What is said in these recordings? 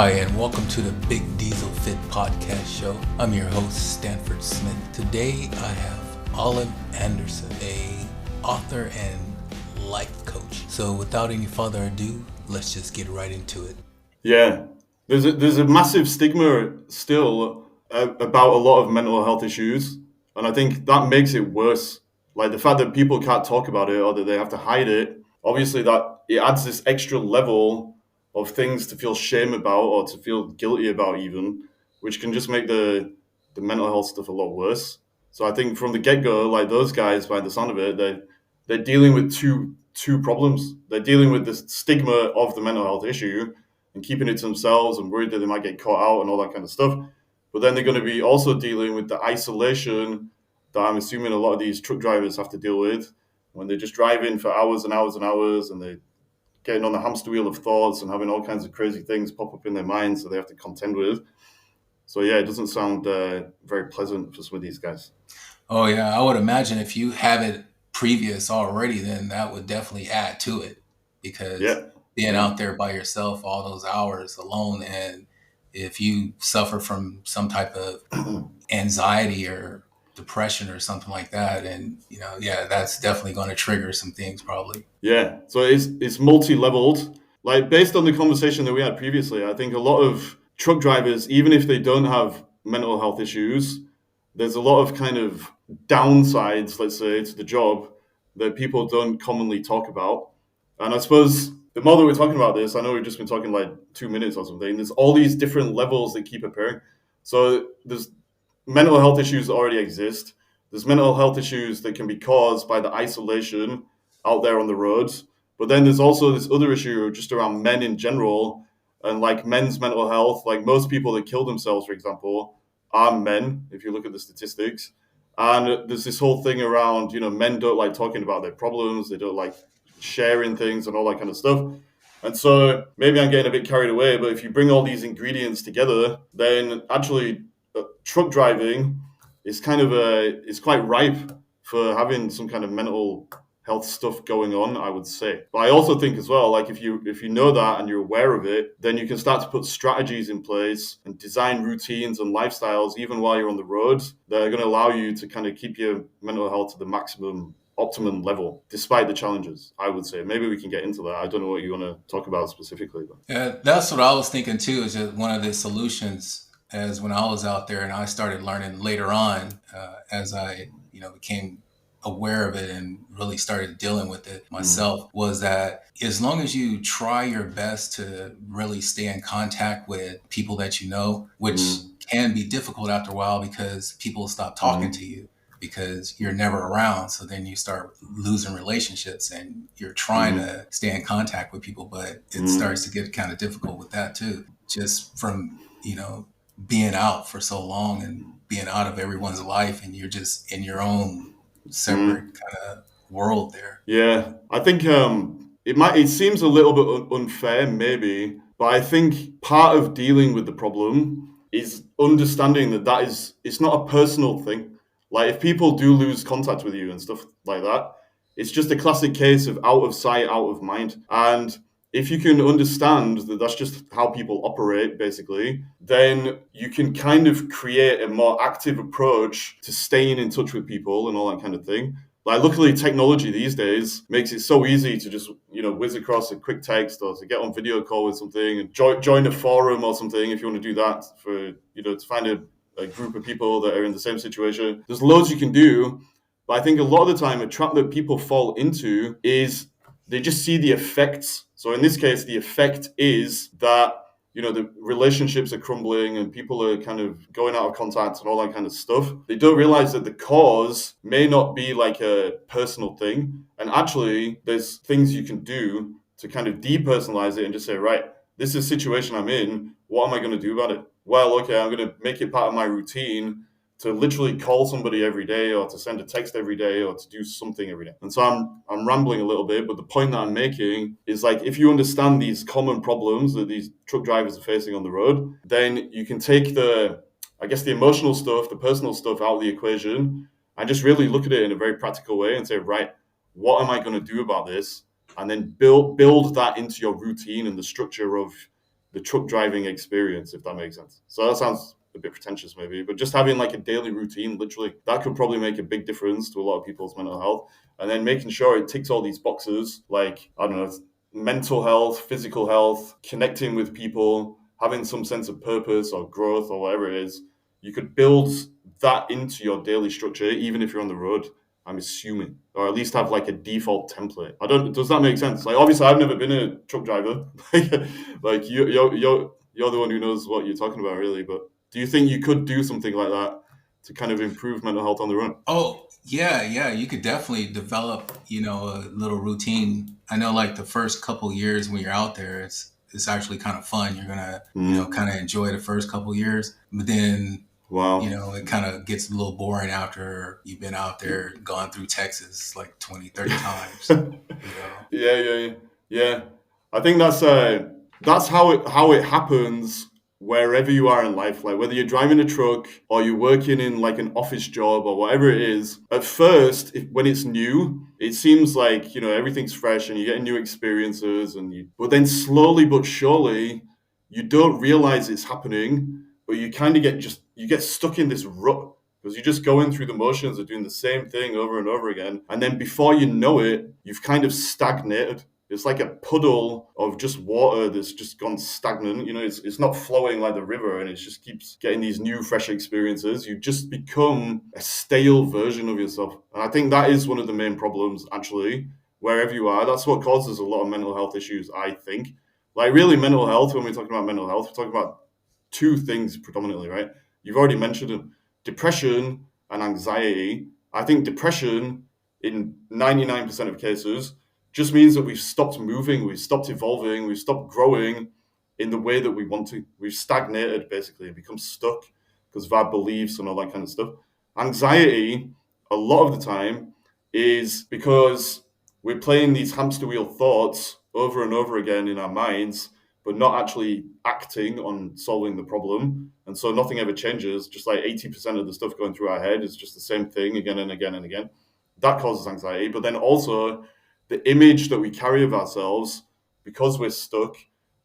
Hi, and welcome to the Big Diesel Fit podcast show. I'm your host, Stanford Smith. Today I have Oli Anderson, a author and life coach. So without any further ado, let's just get right into it. Yeah, there's a massive stigma still about a lot of mental health issues, and I think that makes it worse. Like the fact that people can't talk about it or that they have to hide it. Obviously, that it adds this extra level of things to feel shame about or to feel guilty about, even, which can just make the mental health stuff a lot worse. So I think from the get go, like those guys, by the sound of it, they're dealing with two problems. They're dealing with the stigma of the mental health issue and keeping it to themselves and worried that they might get caught out and all that kind of stuff. But then they're going to be also dealing with the isolation that I'm assuming a lot of these truck drivers have to deal with when they're just driving for hours and hours and hours and they're getting on the hamster wheel of thoughts and having all kinds of crazy things pop up in their minds that they have to contend with. So yeah, it doesn't sound very pleasant for some of these guys. Oh yeah, I would imagine if you have it previous already, then that would definitely add to it because Yeah, being yeah. out there by yourself all those hours alone, and if you suffer from some type of anxiety or depression or something like that, and yeah, that's definitely going to trigger some things probably. Yeah, so it's multi-leveled. Like based on the conversation that we had previously, I think a lot of truck drivers, even if they don't have mental health issues, there's a lot of kind of downsides, let's say, to the job that people don't commonly talk about. And I suppose the more that we're talking about this, I know we've just been talking like 2 minutes or something. There's all these different levels that keep appearing. So there's mental health issues that already exist. There's mental health issues that can be caused by the isolation out there on the roads. But then there's also this other issue just around men in general and like men's mental health. Like most people that kill themselves, for example, are men, if you look at the statistics. And there's this whole thing around, men don't like talking about their problems, they don't like sharing things and all that kind of stuff. And so maybe I'm getting a bit carried away, but if you bring all these ingredients together, then actually truck driving is kind of it's quite ripe for having some kind of mental health stuff going on, I would say. But I also think as well, like if you know that and you're aware of it, then you can start to put strategies in place and design routines and lifestyles even while you're on the road that are going to allow you to kind of keep your mental health to the maximum optimum level despite the challenges, I would say. Maybe we can get into that. I don't know what you want to talk about specifically, but Yeah, that's what I was thinking too. Is that one of the solutions? As when I was out there and I started learning later on, as I became aware of it and really started dealing with it mm, myself, was that as long as you try your best to really stay in contact with people that you know, which mm, can be difficult after a while because people stop talking to mm, you because you're never around. So then you start losing relationships and you're trying mm, to stay in contact with people, but it mm, starts to get kind of difficult with that too. Just from, being out for so long and being out of everyone's life and you're just in your own separate mm. kind of world there. Yeah, I think it seems a little bit unfair maybe, but I think part of dealing with the problem is understanding that it's not a personal thing. Like if people do lose contact with you and stuff like that, it's just a classic case of out of sight, out of mind. And if you can understand that that's just how people operate, basically, then you can kind of create a more active approach to staying in touch with people and all that kind of thing. Like, luckily, technology these days makes it so easy to just, whiz across a quick text or to get on video call with something and join a forum or something if you want to do that for, to find a group of people that are in the same situation. There's loads you can do. But I think a lot of the time, a trap that people fall into is they just see the effects. So in this case, the effect is that the relationships are crumbling and people are kind of going out of contact and all that kind of stuff. They don't realize that the cause may not be like a personal thing. And actually, there's things you can do to kind of depersonalize it and just say, right, this is a situation I'm in. What am I going to do about it? Well, okay, I'm going to make it part of my routine to literally call somebody every day or to send a text every day or to do something every day. And so I'm rambling a little bit, but the point that I'm making is like if you understand these common problems that these truck drivers are facing on the road, then you can take the emotional stuff, the personal stuff out of the equation and just really look at it in a very practical way and say, right, what am I going to do about this? And then build that into your routine and the structure of the truck driving experience, if that makes sense. So that sounds a bit pretentious maybe, but just having like a daily routine, literally, that could probably make a big difference to a lot of people's mental health. And then making sure it ticks all these boxes, like, I don't know, mental health, physical health, connecting with people, having some sense of purpose or growth or whatever it is. You could build that into your daily structure, even if you're on the road, I'm assuming, or at least have like a default template. I don't. Does that make sense? Like, obviously, I've never been a truck driver. Like you're the one who knows what you're talking about, really. But do you think you could do something like that to kind of improve mental health on the road? Oh, yeah, yeah. You could definitely develop, a little routine. I know like the first couple years when you're out there, it's actually kind of fun. You're gonna, Mm. kind of enjoy the first couple years, but then, Wow. it kind of gets a little boring after you've been out there, gone through Texas like 20, 30 times, you know. Yeah. Yeah. I think that's how it happens wherever you are in life. Like whether you're driving a truck or you're working in like an office job or whatever it is. At first, when it's new, it seems like everything's fresh and you're getting new experiences, but then slowly but surely, you don't realize it's happening, but you kind of get stuck in this rut because you're just going through the motions of doing the same thing over and over again. And then before you know it, you've kind of stagnated. It's like a puddle of just water that's just gone stagnant. It's not flowing like the river, and it just keeps getting these new, fresh experiences. You just become a stale version of yourself. And I think that is one of the main problems, actually, wherever you are. That's what causes a lot of mental health issues, I think. Like, really, mental health, when we're talking about mental health, we're talking about two things predominantly, right? You've already mentioned them: depression and anxiety. I think depression, in 99% of cases, just means that we've stopped moving, we've stopped evolving, we've stopped growing in the way that we want to. We've stagnated, basically, and become stuck because of our beliefs and all that kind of stuff. Anxiety, a lot of the time, is because we're playing these hamster wheel thoughts over and over again in our minds, but not actually acting on solving the problem. And so nothing ever changes. Just like 80% of the stuff going through our head is just the same thing again and again and again. That causes anxiety. But then also, the image that we carry of ourselves, because we're stuck,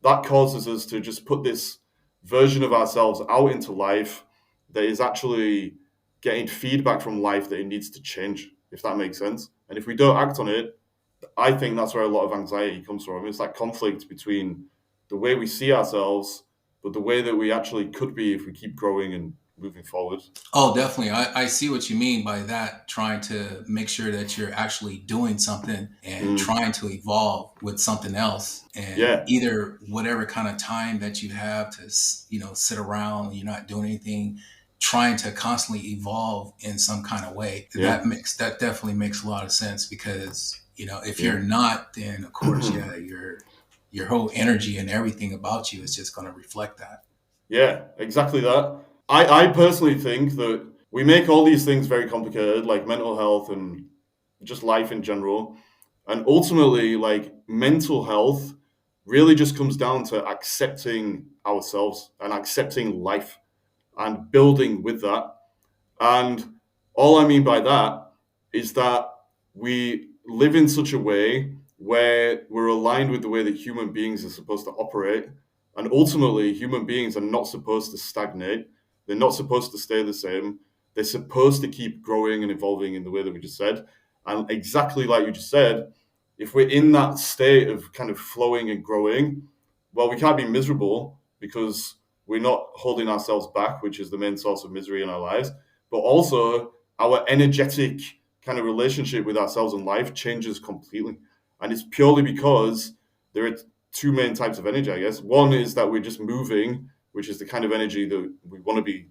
that causes us to just put this version of ourselves out into life that is actually getting feedback from life that it needs to change, if that makes sense. And if we don't act on it, I think that's where a lot of anxiety comes from. It's that conflict between the way we see ourselves, but the way that we actually could be if we keep growing and moving forward. Oh, definitely. I see what you mean by that, trying to make sure that you're actually doing something and Mm. trying to evolve with something else. And Yeah, either whatever kind of time that you have to, sit around and you're not doing anything, trying to constantly evolve in some kind of way. yeah, That definitely makes a lot of sense because, if yeah. you're not, then of course, yeah, your whole energy and everything about you is just going to reflect that. Yeah, exactly that. I personally think that we make all these things very complicated, like mental health and just life in general. And ultimately, like mental health really just comes down to accepting ourselves and accepting life and building with that. And all I mean by that is that we live in such a way where we're aligned with the way that human beings are supposed to operate. And ultimately, human beings are not supposed to stagnate. They're not supposed to stay the same. They're supposed to keep growing and evolving in the way that we just said. And exactly like you just said, if we're in that state of kind of flowing and growing, well, we can't be miserable because we're not holding ourselves back, which is the main source of misery in our lives. But also, our energetic kind of relationship with ourselves and life changes completely. And it's purely because there are two main types of energy, I guess. One is that we're just moving, which is the kind of energy that we want to be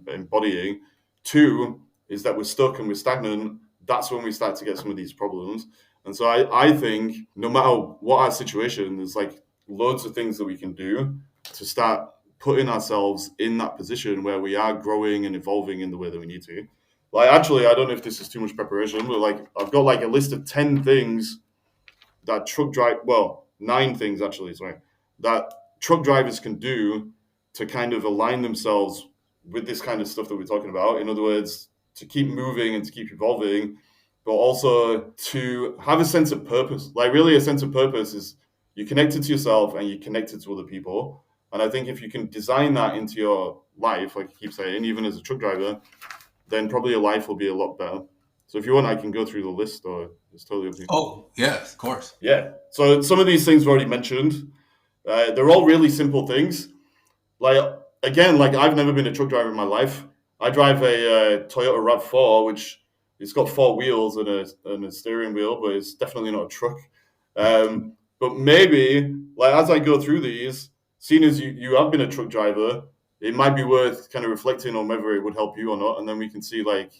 embodying. Two is that we're stuck and we're stagnant. That's when we start to get some of these problems. And so I think no matter what our situation, there's like loads of things that we can do to start putting ourselves in that position where we are growing and evolving in the way that we need to. Like, actually, I don't know if this is too much preparation, but like, I've got like a list of 10 things that well, 9 things actually, sorry, that truck drivers can do to kind of align themselves with this kind of stuff that we're talking about. In other words, to keep moving and to keep evolving, but also to have a sense of purpose. Like, really, a sense of purpose is you're connected to yourself and you're connected to other people. And I think if you can design that into your life, like you keep saying, even as a truck driver, then probably your life will be a lot better. So if you want, I can go through the list, or it's totally up to you. Oh, yes, of course. Yeah. So some of these things were already mentioned. They're all really simple things. Like again, like I've never been a truck driver in my life. I drive a Toyota Rav4, which it's got four wheels and a steering wheel, but it's definitely not a truck. But maybe, like as I go through these, seeing as you have been a truck driver, it might be worth kind of reflecting on whether it would help you or not, and then we can see like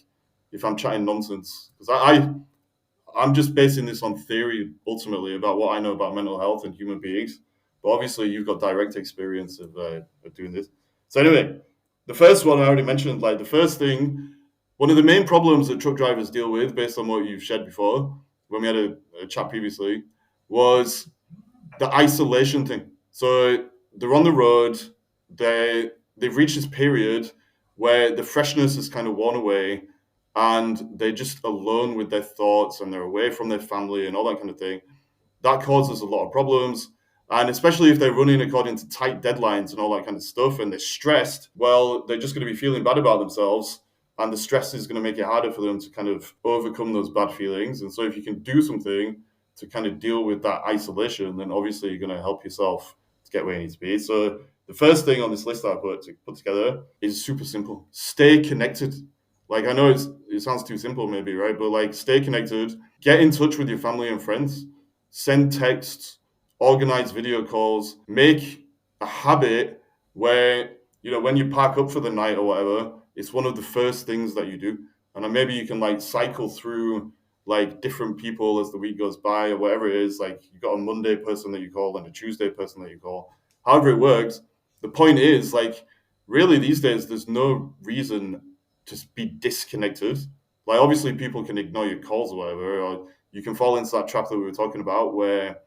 if I'm chatting nonsense because I'm just basing this on theory ultimately about what I know about mental health and human beings. But obviously, you've got direct experience of doing this. So anyway, the first one I already mentioned. Like the first thing, one of the main problems that truck drivers deal with, based on what you've shared before, when we had a chat previously, was the isolation thing. So they're on the road. They've reached this period where the freshness is kind of worn away, and they're just alone with their thoughts, and they're away from their family and all that kind of thing. That causes a lot of problems. And especially if they're running according to tight deadlines and all that kind of stuff, and they're stressed, well, they're just going to be feeling bad about themselves. And the stress is going to make it harder for them to kind of overcome those bad feelings. And so, if you can do something to kind of deal with that isolation, then obviously you're going to help yourself to get where you need to be. So, the first thing on this list that I put together is super simple. Stay connected. Like I know it sounds too simple, maybe, right? But like, stay connected. Get in touch with your family and friends. Send texts, organize video calls, make a habit where, when you park up for the night or whatever, it's one of the first things that you do. And then maybe you can like cycle through like different people as the week goes by or whatever it is. Like you got a Monday person that you call and a Tuesday person that you call. However it works, the point is like really these days there's no reason to be disconnected. Like obviously people can ignore your calls or whatever, or you can fall into that trap that we were talking about where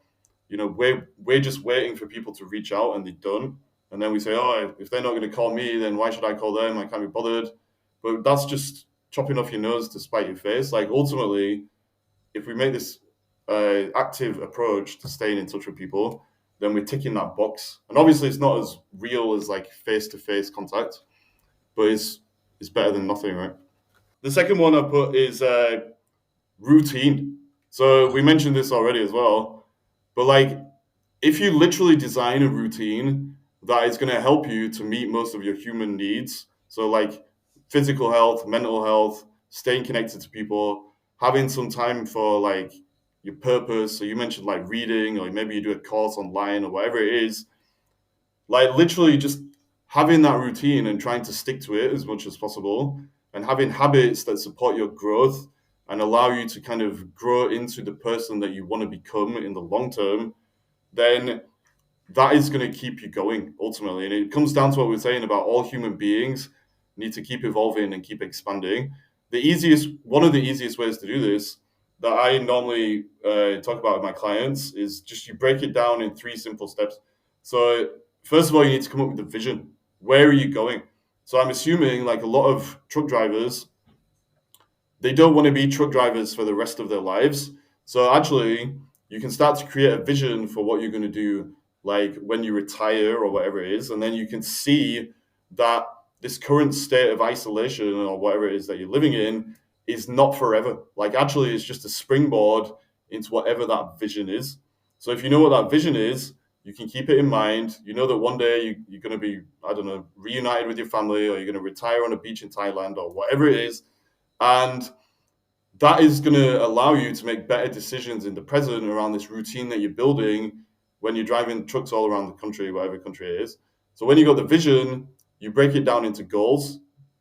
we're just waiting for people to reach out and they don't, and then we say, oh, if they're not going to call me, then why should I call them? I can't be bothered. But that's just chopping off your nose to spite your face. Like ultimately, if we make this active approach to staying in touch with people, then we're ticking that box. And obviously it's not as real as like face-to-face contact, but it's better than nothing, right? The second one I put is routine. So we mentioned this already as well, but like if you literally design a routine that is going to help you to meet most of your human needs, so like physical health, mental health, staying connected to people, having some time for like your purpose. So you mentioned like reading, or maybe you do a course online or whatever it is, like literally just having that routine and trying to stick to it as much as possible, and having habits that support your growth and allow you to kind of grow into the person that you want to become in the long term, then that is going to keep you going ultimately. And it comes down to what we're saying about all human beings need to keep evolving and keep expanding. One of the easiest ways to do this that I normally talk about with my clients is just you break it down in three simple steps. So first of all, you need to come up with a vision. Where are you going? So I'm assuming like a lot of truck drivers, they don't want to be truck drivers for the rest of their lives. So actually, you can start to create a vision for what you're going to do, like when you retire or whatever it is, and then you can see that this current state of isolation or whatever it is that you're living in is not forever. Like actually, it's just a springboard into whatever that vision is. So if you know what that vision is, you can keep it in mind. You know that one day you're going to be, I don't know, reunited with your family, or you're going to retire on a beach in Thailand or whatever it is. And that is going to allow you to make better decisions in the present around this routine that you're building when you're driving trucks all around the country, whatever country it is. So when you got the vision, you break it down into goals.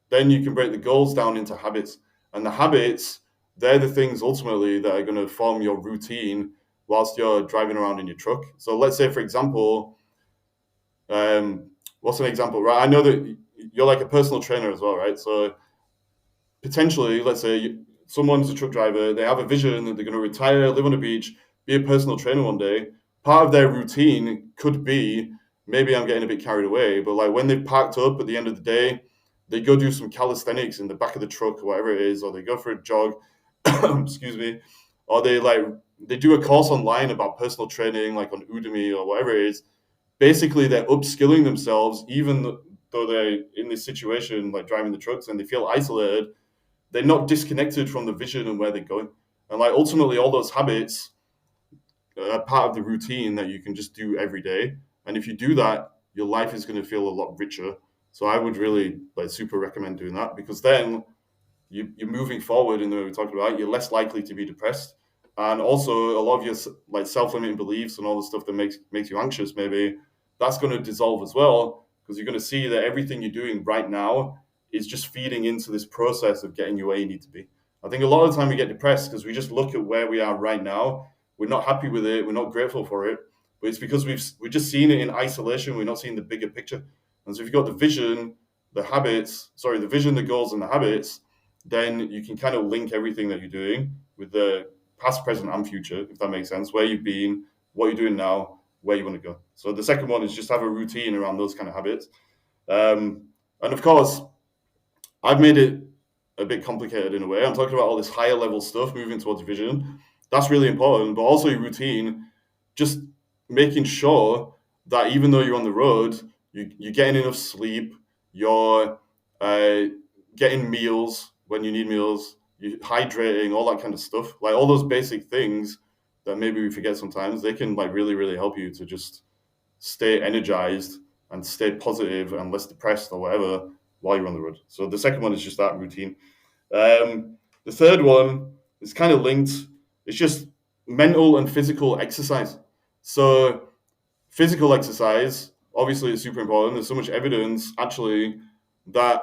Then you can break the goals down into habits. And the habits, they're the things ultimately that are going to form your routine whilst you're driving around in your truck. So let's say, for example, what's an example, right? I know that you're like a personal trainer as well, right? So potentially, let's say someone's a truck driver, they have a vision that they're going to retire, live on a beach, be a personal trainer one day. Part of their routine could be, maybe I'm getting a bit carried away, but like when they've parked up at the end of the day, they go do some calisthenics in the back of the truck or whatever it is, or they go for a jog, excuse me, or they do a course online about personal training, like on Udemy or whatever it is. basically they're upskilling themselves, even though they're in this situation, like driving the trucks, and they feel isolated. They're not disconnected from the vision and where they're going. And like ultimately, all those habits are part of the routine that you can just do every day. And if you do that, your life is going to feel a lot richer. So I would really like super recommend doing that, because then you're moving forward in the way we talked about. You're less likely to be depressed, and also a lot of your like self-limiting beliefs and all the stuff that makes you anxious, maybe that's going to dissolve as well, because you're going to see that everything you're doing right now is just feeding into this process of getting you where you need to be. I think a lot of the time we get depressed because we just look at where we are right now. We're not happy with it. We're not grateful for it, but it's because we've just seen it in isolation. We're not seeing the bigger picture. And so if you've got the vision, the vision, the goals, and the habits, then you can kind of link everything that you're doing with the past, present, and future, if that makes sense. Where you've been, what you're doing now, where you want to go. So the second one is just have a routine around those kind of habits. And of course, I've made it a bit complicated in a way. I'm talking about all this higher level stuff, moving towards vision. That's really important, but also your routine, just making sure that even though you're on the road, you're getting enough sleep, you're uh, getting meals when you need meals, you're hydrating, all that kind of stuff. Like all those basic things that maybe we forget sometimes, they can like really, really help you to just stay energized and stay positive and less depressed or whatever while you're on the road. So the second one is just that routine. The third one is kind of linked. It's just mental and physical exercise. So physical exercise, obviously, is super important. There's so much evidence actually that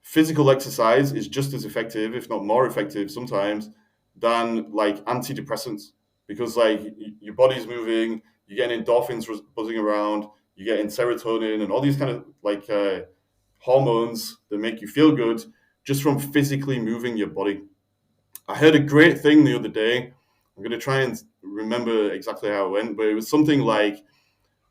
physical exercise is just as effective, if not more effective, sometimes than like antidepressants, because like your body's moving, you're getting endorphins buzzing around, you're getting serotonin and all these kind of like hormones that make you feel good just from physically moving your body. I heard a great thing the other day. I'm going to try and remember exactly how it went, but it was something like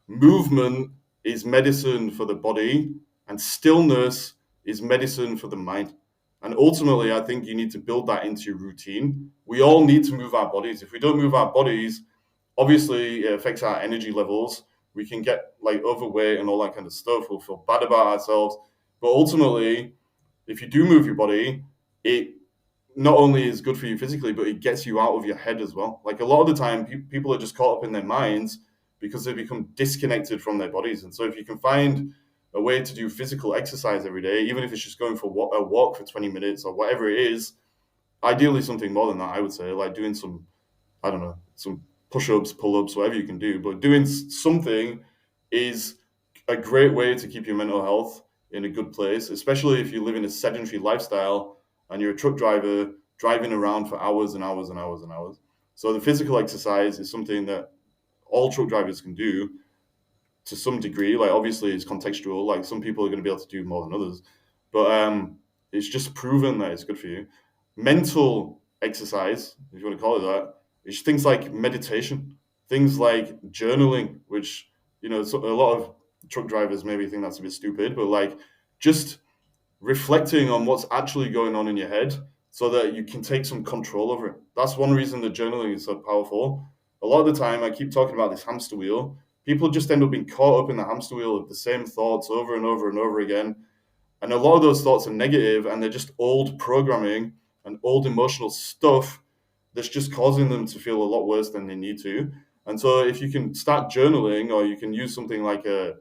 movement is medicine for the body, and stillness is medicine for the mind. And ultimately, I think you need to build that into your routine. We all need to move our bodies. If we don't move our bodies, obviously it affects our energy levels. We can get like overweight and all that kind of stuff. We'll feel bad about ourselves. But ultimately, if you do move your body, it not only is good for you physically, but it gets you out of your head as well. Like a lot of the time, people are just caught up in their minds because they become disconnected from their bodies. And so, if you can find a way to do physical exercise every day, even if it's just going for a walk for 20 minutes or whatever it is, ideally something more than that, I would say, like doing some, I don't know, some push ups, pull ups, whatever you can do. But doing something is a great way to keep your mental health in a good place, especially if you live in a sedentary lifestyle and you're a truck driver driving around for hours and hours and hours and hours. So the physical exercise is something that all truck drivers can do to some degree. Like obviously it's contextual. Like some people are going to be able to do more than others, but it's just proven that it's good for you. Mental exercise, if you want to call it that, is things like meditation, things like journaling, which so a lot of truck drivers maybe think that's a bit stupid, but like just reflecting on what's actually going on in your head so that you can take some control over it. That's one reason the journaling is so powerful. A lot of the time, I keep talking about this hamster wheel. People just end up being caught up in the hamster wheel of the same thoughts over and over and over again. And a lot of those thoughts are negative and they're just old programming and old emotional stuff that's just causing them to feel a lot worse than they need to. And so if you can start journaling, or you can use something like a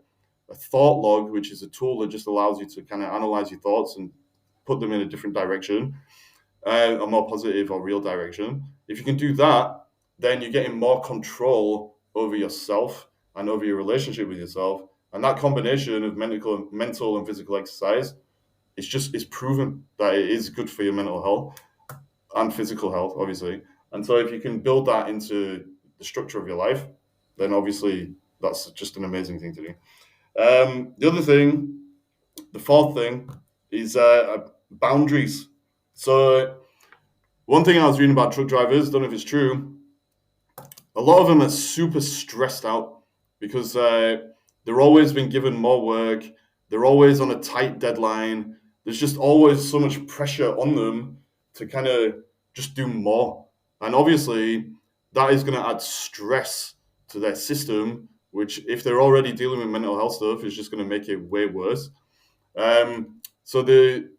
thought log, which is a tool that just allows you to kind of analyze your thoughts and put them in a different direction, a more positive or real direction. If you can do that, then you're getting more control over yourself and over your relationship with yourself. And that combination of mental and physical exercise, it's proven that it is good for your mental health and physical health, obviously. And so if you can build that into the structure of your life, then obviously that's just an amazing thing to do. The fourth thing is boundaries. So one thing I was reading about truck drivers, don't know if it's true, a lot of them are super stressed out because they're always been given more work. They're always on a tight deadline. There's just always so much pressure on them to kind of just do more. And obviously, that is going to add stress to their system, which if they're already dealing with mental health stuff, is just going to make it way worse. So the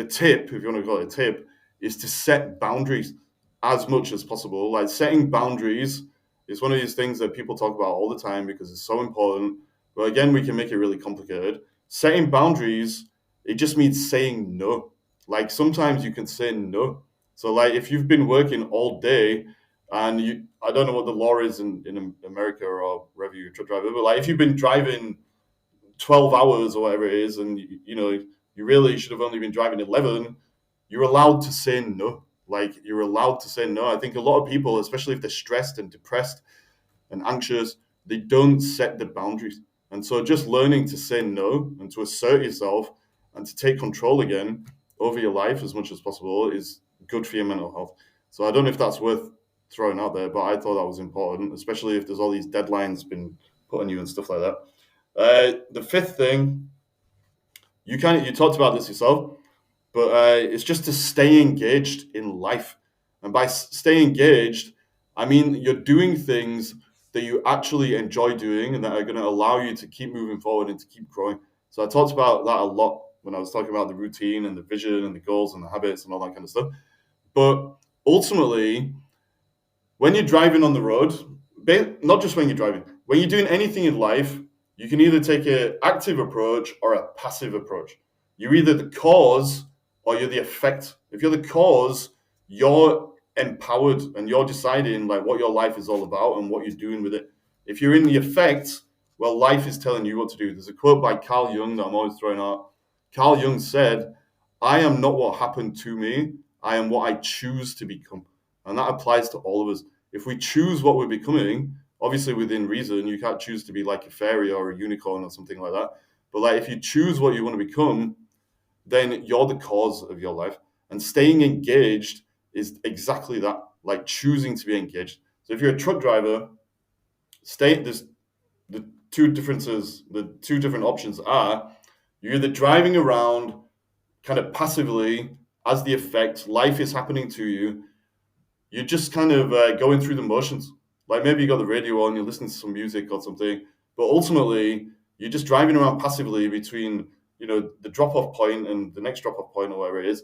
tip, if you want to call it a tip, is to set boundaries as much as possible. Like setting boundaries is one of these things that people talk about all the time because it's so important. But again, we can make it really complicated. Setting boundaries, it just means saying no. Like sometimes you can say no. So like if you've been working all day and I don't know what the law is in America or wherever you're a truck driver, but like if you've been driving 12 hours or whatever it is, and you really should have only been driving 11, you're allowed to say no. Like you're allowed to say no. I think a lot of people, especially if they're stressed and depressed and anxious, they don't set the boundaries. And so just learning to say no and to assert yourself and to take control again over your life as much as possible is good for your mental health. So I don't know if that's worth throwing out there, but I thought that was important, especially if there's all these deadlines been put on you and stuff like that. The fifth thing, you talked about this yourself, but it's just to stay engaged in life. And by stay engaged, I mean you're doing things that you actually enjoy doing and that are going to allow you to keep moving forward and to keep growing. So I talked about that a lot when I was talking about the routine and the vision and the goals and the habits and all that kind of stuff. But ultimately, when you're driving on the road, not just when you're driving, when you're doing anything in life, you can either take an active approach or a passive approach. You're either the cause or you're the effect. If you're the cause, you're empowered and you're deciding like what your life is all about and what you're doing with it. If you're in the effect, well, life is telling you what to do. There's a quote by Carl Jung that I'm always throwing out. Carl Jung said, "I am not what happened to me. I am what I choose to become." And that applies to all of us. If we choose what we're becoming, obviously within reason, you can't choose to be like a fairy or a unicorn or something like that. But like if you choose what you want to become, then you're the cause of your life. And staying engaged is exactly that, like choosing to be engaged. So if you're a truck driver, there's the two different options are you're either driving around kind of passively as the effect, life is happening to you, you're just kind of going through the motions. Like maybe you got the radio on, you're listening to some music or something, but ultimately you're just driving around passively between, the drop-off point and the next drop-off point or whatever it is,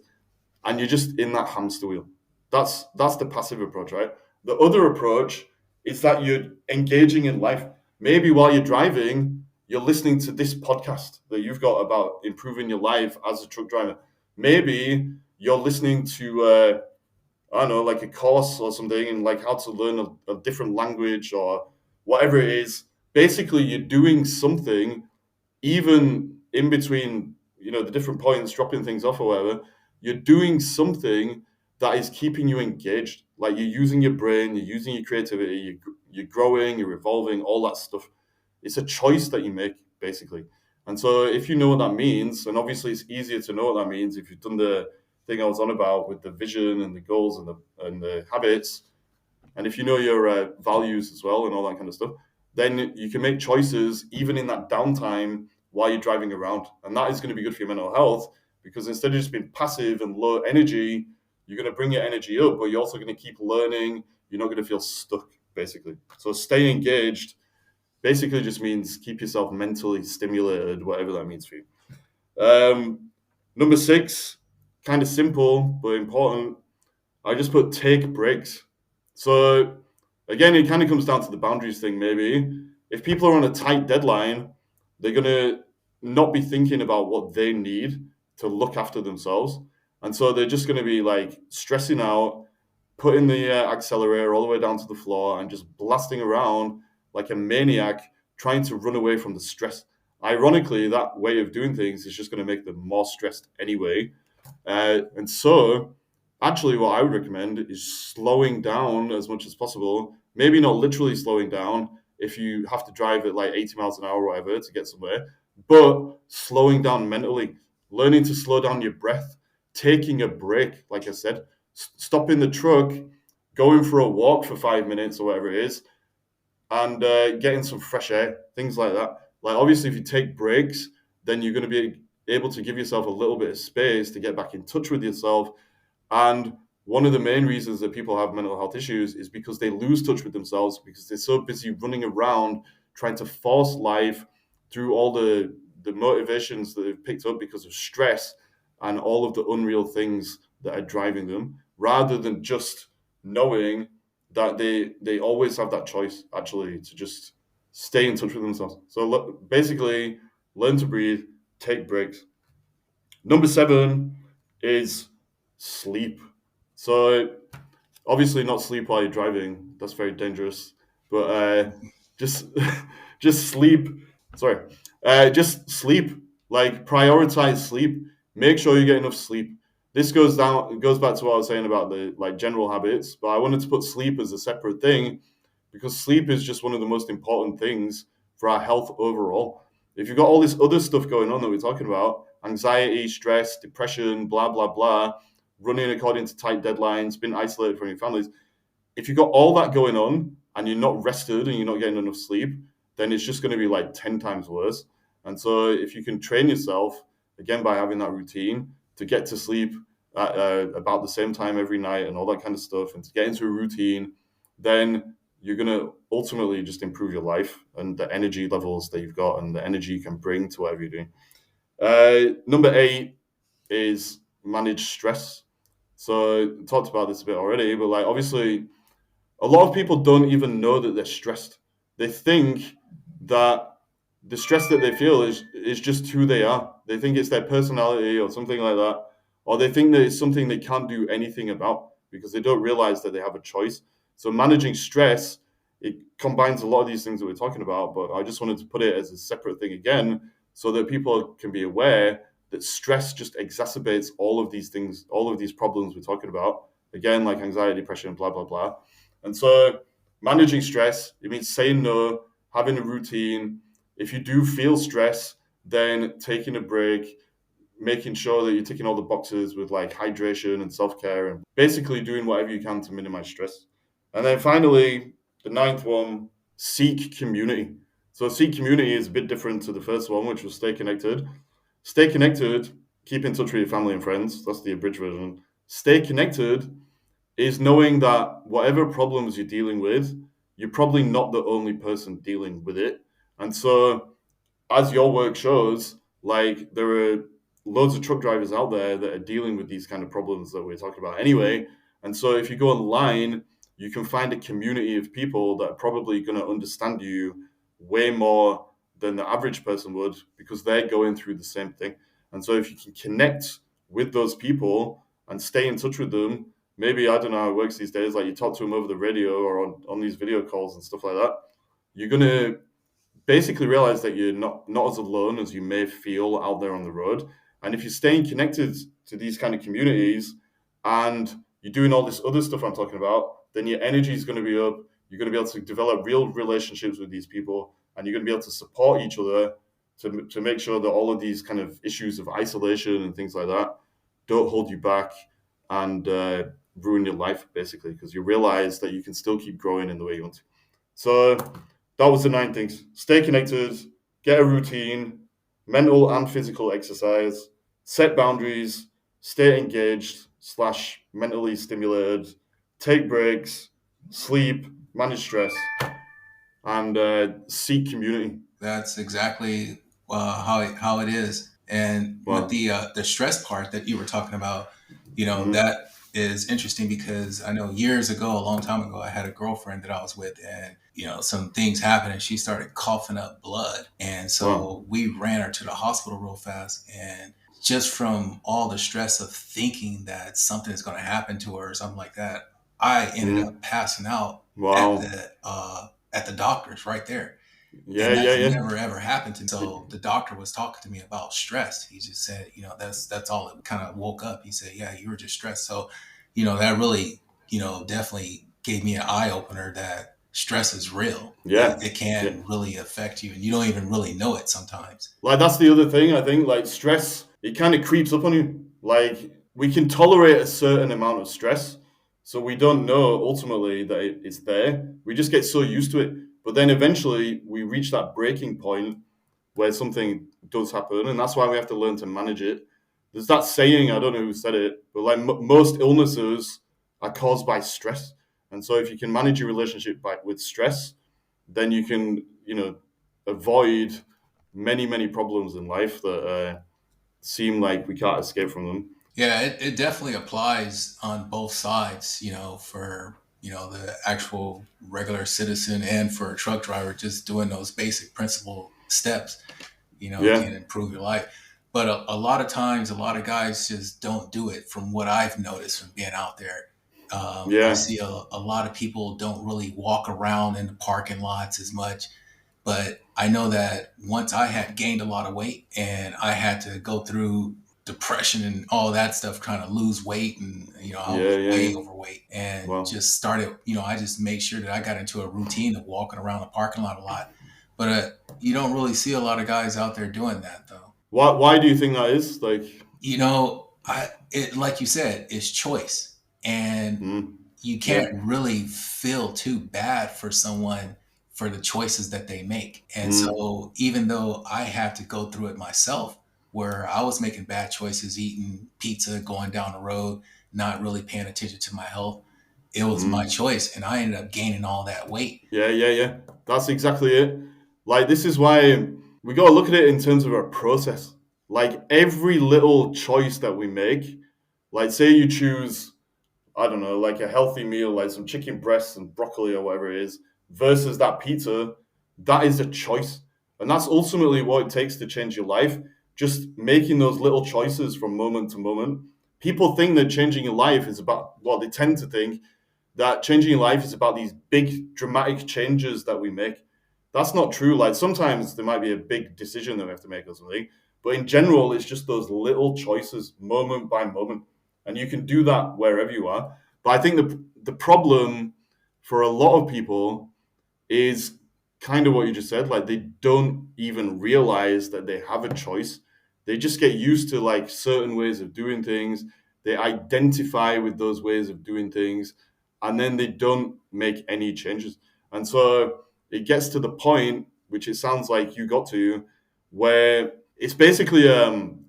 and you're just in that hamster wheel. That's the passive approach, right? The other approach is that you're engaging in life. Maybe while you're driving, you're listening to this podcast that you've got about improving your life as a truck driver. Maybe you're listening to I don't know, like a course or something, and like how to learn a different language or whatever it is. Basically, you're doing something, even in between, the different points, dropping things off or whatever. You're doing something that is keeping you engaged. Like you're using your brain, you're using your creativity, you're growing, you're evolving, all that stuff. It's a choice that you make, basically. And so, if you know what that means, and obviously it's easier to know what that means if you've done the thing I was on about with the vision and the goals and the habits, and if you know your values as well and all that kind of stuff, then you can make choices even in that downtime while you're driving around, and that is going to be good for your mental health because instead of just being passive and low energy, you're going to bring your energy up, but you're also going to keep learning. You're not going to feel stuck, basically. So stay engaged basically just means keep yourself mentally stimulated, whatever that means for you. Number 6, kind of simple but important. I just put take breaks. So again, it kind of comes down to the boundaries thing. Maybe if people are on a tight deadline, they're gonna not be thinking about what they need to look after themselves, and so they're just gonna be like stressing out, putting the accelerator all the way down to the floor, and just blasting around like a maniac, trying to run away from the stress. Ironically, that way of doing things is just going to make them more stressed anyway. And so, actually, what I would recommend is slowing down as much as possible. Maybe not literally slowing down if you have to drive at like 80 miles an hour or whatever to get somewhere, but slowing down mentally, learning to slow down your breath, taking a break, like I said, stopping the truck, going for a walk for 5 minutes or whatever it is, and getting some fresh air, things like that. Like obviously, if you take breaks, then you're going to be able to give yourself a little bit of space to get back in touch with yourself. And one of the main reasons that people have mental health issues is because they lose touch with themselves because they're so busy running around trying to force life through all the motivations that they've picked up because of stress and all of the unreal things that are driving them, rather than just knowing that they always have that choice actually to just stay in touch with themselves. So basically, learn to breathe, take breaks. Number 7 is sleep. So obviously not sleep while you're driving. That's very dangerous. But just just sleep. Sorry, just sleep. Like prioritize sleep. Make sure you get enough sleep. This goes back to what I was saying about the like general habits. But I wanted to put sleep as a separate thing because sleep is just one of the most important things for our health overall. If you've got all this other stuff going on that we're talking about, anxiety, stress, depression, blah blah blah, running according to tight deadlines, being isolated from your families, if you've got all that going on and you're not rested and you're not getting enough sleep, then it's just going to be like 10 times worse. And so if you can train yourself, again, by having that routine to get to sleep at about the same time every night and all that kind of stuff, and to get into a routine, then you're going to ultimately just improve your life and the energy levels that you've got and the energy you can bring to whatever you're doing. Number 8 is manage stress. So I talked about this a bit already, but like obviously a lot of people don't even know that they're stressed. They think that the stress that they feel is just who they are. They think it's their personality or something like that, or they think that it's something they can't do anything about because they don't realize that they have a choice. So managing stress, it combines a lot of these things that we're talking about, but I just wanted to put it as a separate thing again so that people can be aware that stress just exacerbates all of these things, all of these problems we're talking about. Again, like anxiety, depression, blah, blah, blah. And so managing stress, it means saying no, having a routine. If you do feel stress, then taking a break, making sure that you're ticking all the boxes with like hydration and self-care and basically doing whatever you can to minimize stress. And then finally, the 9th one, seek community. So seek community is a bit different to the first one, which was stay connected. Stay connected, keep in touch with your family and friends. That's the abridged version. Stay connected is knowing that whatever problems you're dealing with, you're probably not the only person dealing with it. And so, as your work shows, like there are loads of truck drivers out there that are dealing with these kind of problems that we're talking about anyway. And so, if you go online, you can find a community of people that are probably going to understand you way more than the average person would because they're going through the same thing. And so, if you can connect with those people and stay in touch with them, maybe I don't know how it works these days. Like you talk to them over the radio or on these video calls and stuff like that. You're gonna basically realize that you're not as alone as you may feel out there on the road. And if you're staying connected to these kind of communities and you're doing all this other stuff I'm talking about, then your energy is going to be up. You're going to be able to develop real relationships with these people, and you're going to be able to support each other to make sure that all of these kind of issues of isolation and things like that don't hold you back and ruin your life, basically, because you realize that you can still keep growing in the way you want to. So that was the 9 things. Stay connected, get a routine, mental and physical exercise, set boundaries, stay engaged / mentally stimulated, take breaks, sleep, manage stress, and seek community. That's exactly how it is. And with Wow. the stress part that you were talking about, Mhm. that is interesting because I know years ago, a long time ago, I had a girlfriend that I was with, and some things happened, and she started coughing up blood, and Wow. so we ran her to the hospital real fast, and just from all the stress of thinking that something is going to happen to her or something like that, I ended Mhm. up passing out Wow. at the doctor's right there. Yeah, And yeah, that's yeah. never ever happened to me. So the doctor was talking to me about stress. He just said, that's all. It kind of woke up. He said, yeah, you were just stressed. So, that really, definitely gave me an eye opener that stress is real. It, Yeah. it Yeah. can really affect you, and you don't even really know it sometimes. Like that's the other thing. I think like stress, it kind of creeps up on you. Like we can tolerate a certain amount of stress, so we don't know ultimately that it's there. We just get so used to it. But then eventually we reach that breaking point where something does happen, and that's why we have to learn to manage it. There's that saying, I don't know who said it, but like most illnesses are caused by stress. And so if you can manage your relationship with stress, then you can avoid many problems in life that seem like we can't escape from them. Yeah, it definitely applies on both sides, for, the actual regular citizen and for a truck driver, just doing those basic principle steps, Yeah, can improve your life. But a lot of times, a lot of guys just don't do it from what I've noticed from being out there. I yeah, see a lot of people don't really walk around in the parking lots as much. But I know that once I had gained a lot of weight and I had to go through depression and all that stuff, trying to lose weight. And, I yeah, was yeah, way yeah. overweight and Well, just started, I just made sure that I got into a routine of walking around the parking lot a lot. But you don't really see a lot of guys out there doing that, though. why do you think that is? Like, Like you said, it's choice. And mm, you yeah, can't really feel too bad for someone for the choices that they make. And mm, so even though I had to go through it myself, where I was making bad choices, eating pizza, going down the road, not really paying attention to my health, it was my mm. choice. And I ended up gaining all that weight. Yeah, yeah, yeah. That's exactly it. Like, this is why we got to look at it in terms of a process. Like, every little choice that we make, like, say you choose, I don't know, like a healthy meal, like some chicken breasts and broccoli or whatever it is, versus that pizza, that is a choice. And that's ultimately what it takes to change your life. Just making those little choices from moment to moment. People think that changing your life is about, well, they tend to think that changing your life is about these big dramatic changes that we make. That's not true. Like, sometimes there might be a big decision that we have to make or something, but in general, it's just those little choices, moment by moment, and you can do that wherever you are. But I think the problem for a lot of people is kind of what you just said. Like, they don't even realize that they have a choice. They just get used to like certain ways of doing things. They identify with those ways of doing things, and then they don't make any changes. And so it gets to the point, which it sounds like you got to, where it's basically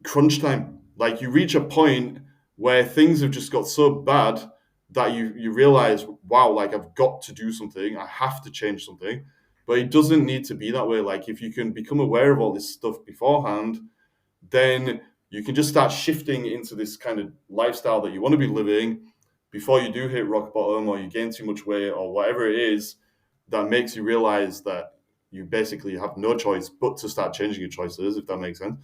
crunch time. Like, you reach a point where things have just got so bad that you realize, wow, like, I've got to do something. I have to change something. But it doesn't need to be that way. Like, if you can become aware of all this stuff beforehand, then you can just start shifting into this kind of lifestyle that you want to be living before you do hit rock bottom, or you gain too much weight, or whatever it is that makes you realize that you basically have no choice but to start changing your choices, if that makes sense.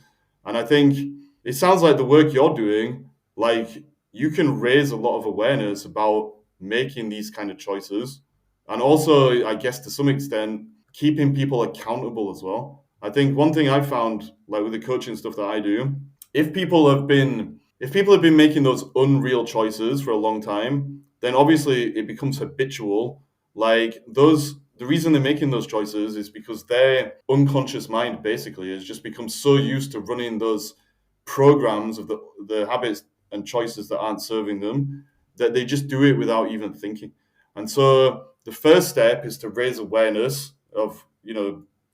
And I think it sounds like the work you're doing, like, you can raise a lot of awareness about making these kind of choices. And also, I guess to some extent, keeping people accountable as well. I think one thing I found, like with the coaching stuff that I do, if people have been making those unreal choices for a long time, then obviously it becomes habitual. Like, the reason they're making those choices is because their unconscious mind basically has just become so used to running those programs of the habits and choices that aren't serving them, that they just do it without even thinking. And so the first step is to raise awareness of,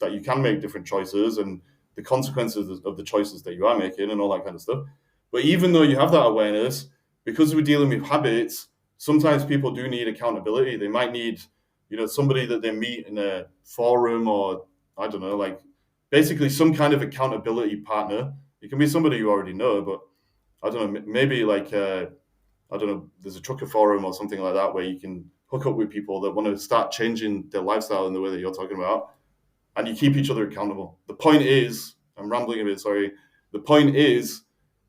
that you can make different choices and the consequences of the choices that you are making and all that kind of stuff. But even though you have that awareness, because we're dealing with habits, sometimes people do need accountability. They might need, somebody that they meet in a forum, or I don't know, like, basically some kind of accountability partner. It can be somebody you already know, but I don't know, maybe like, I don't know, there's a trucker forum or something like that where you can hook up with people that want to start changing their lifestyle in the way that you're talking about, and you keep each other accountable. The point is, I'm rambling a bit, sorry. The point is,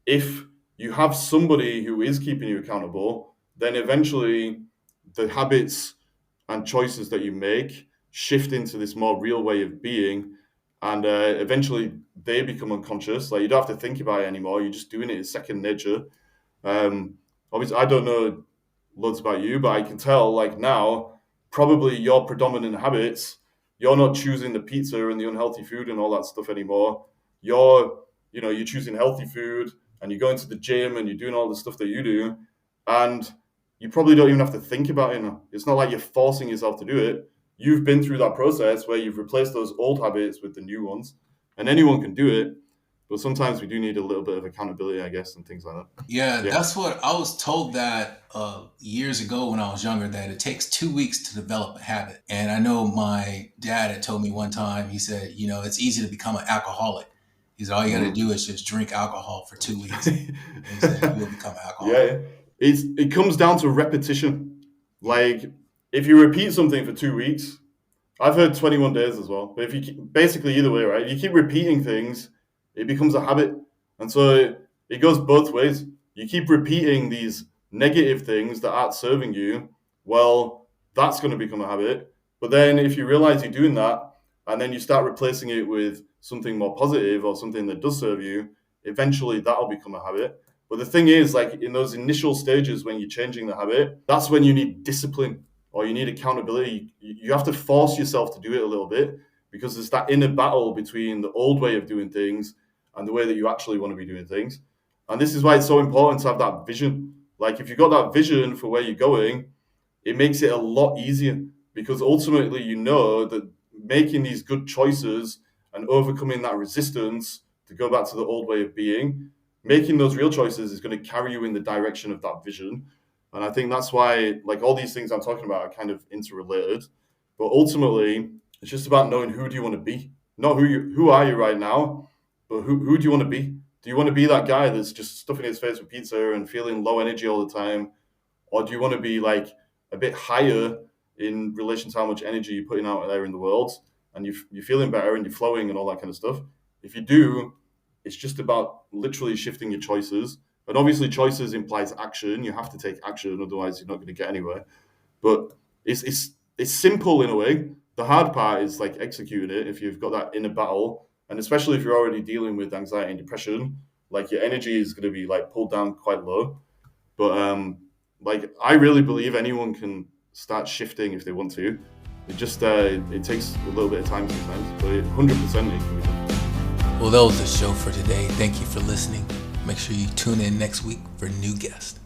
if you have somebody who is keeping you accountable, then eventually the habits and choices that you make shift into this more real way of being. And eventually they become unconscious. Like, you don't have to think about it anymore. You're just doing it as second nature. Obviously, I don't know loads about you, but I can tell, like, now, probably your predominant habits, you're not choosing the pizza and the unhealthy food and all that stuff anymore. You're choosing healthy food, and you're going to the gym and you're doing all the stuff that you do, and you probably don't even have to think about it now. It's not like you're forcing yourself to do it. You've been through that process where you've replaced those old habits with the new ones, and anyone can do it. But sometimes we do need a little bit of accountability, I guess, and things like that. Yeah, Yeah. that's what I was told that years ago when I was younger, that it takes 2 weeks to develop a habit. And I know my dad had told me one time, he said, it's easy to become an alcoholic. He said, all you got to do is just drink alcohol for 2 weeks. And he said, you'll become an alcoholic. Yeah, it comes down to repetition. Like if you repeat something for 2 weeks, I've heard 21 days as well. But if you basically either way, right? You keep repeating things, it becomes a habit, and so it goes both ways. You keep repeating these negative things that aren't serving you. Well, that's going to become a habit. But then if you realize you're doing that, and then you start replacing it with something more positive or something that does serve you, eventually that'll become a habit. But the thing is, like in those initial stages when you're changing the habit, that's when you need discipline or you need accountability. You have to force yourself to do it a little bit because there's that inner battle between the old way of doing things and the way that you actually want to be doing things. And this is why it's so important to have that vision. Like if you've got that vision for where you're going, it makes it a lot easier because ultimately you know that making these good choices and overcoming that resistance to go back to the old way of being, making those real choices is going to carry you in the direction of that vision. And I think that's why, like, all these things I'm talking about are kind of interrelated. But ultimately, it's just about knowing who do you want to be, not who are you right now, but who do you want to be? Do you want to be that guy that's just stuffing his face with pizza and feeling low energy all the time, or do you want to be like a bit higher in relation to how much energy you're putting out there in the world, and you're feeling better and you're flowing and all that kind of stuff? If you do, it's just about literally shifting your choices. And obviously, choices implies action. You have to take action, otherwise you're not going to get anywhere. But it's simple in a way. The hard part is like executing it. If you've got that inner battle, and especially if you're already dealing with anxiety and depression, like your energy is going to be like pulled down quite low. But like I really believe anyone can start shifting if they want to. It just it takes a little bit of time sometimes, but 100% it can be done. Well, that was the show for today. Thank you for listening. Make sure you tune in next week for a new guest.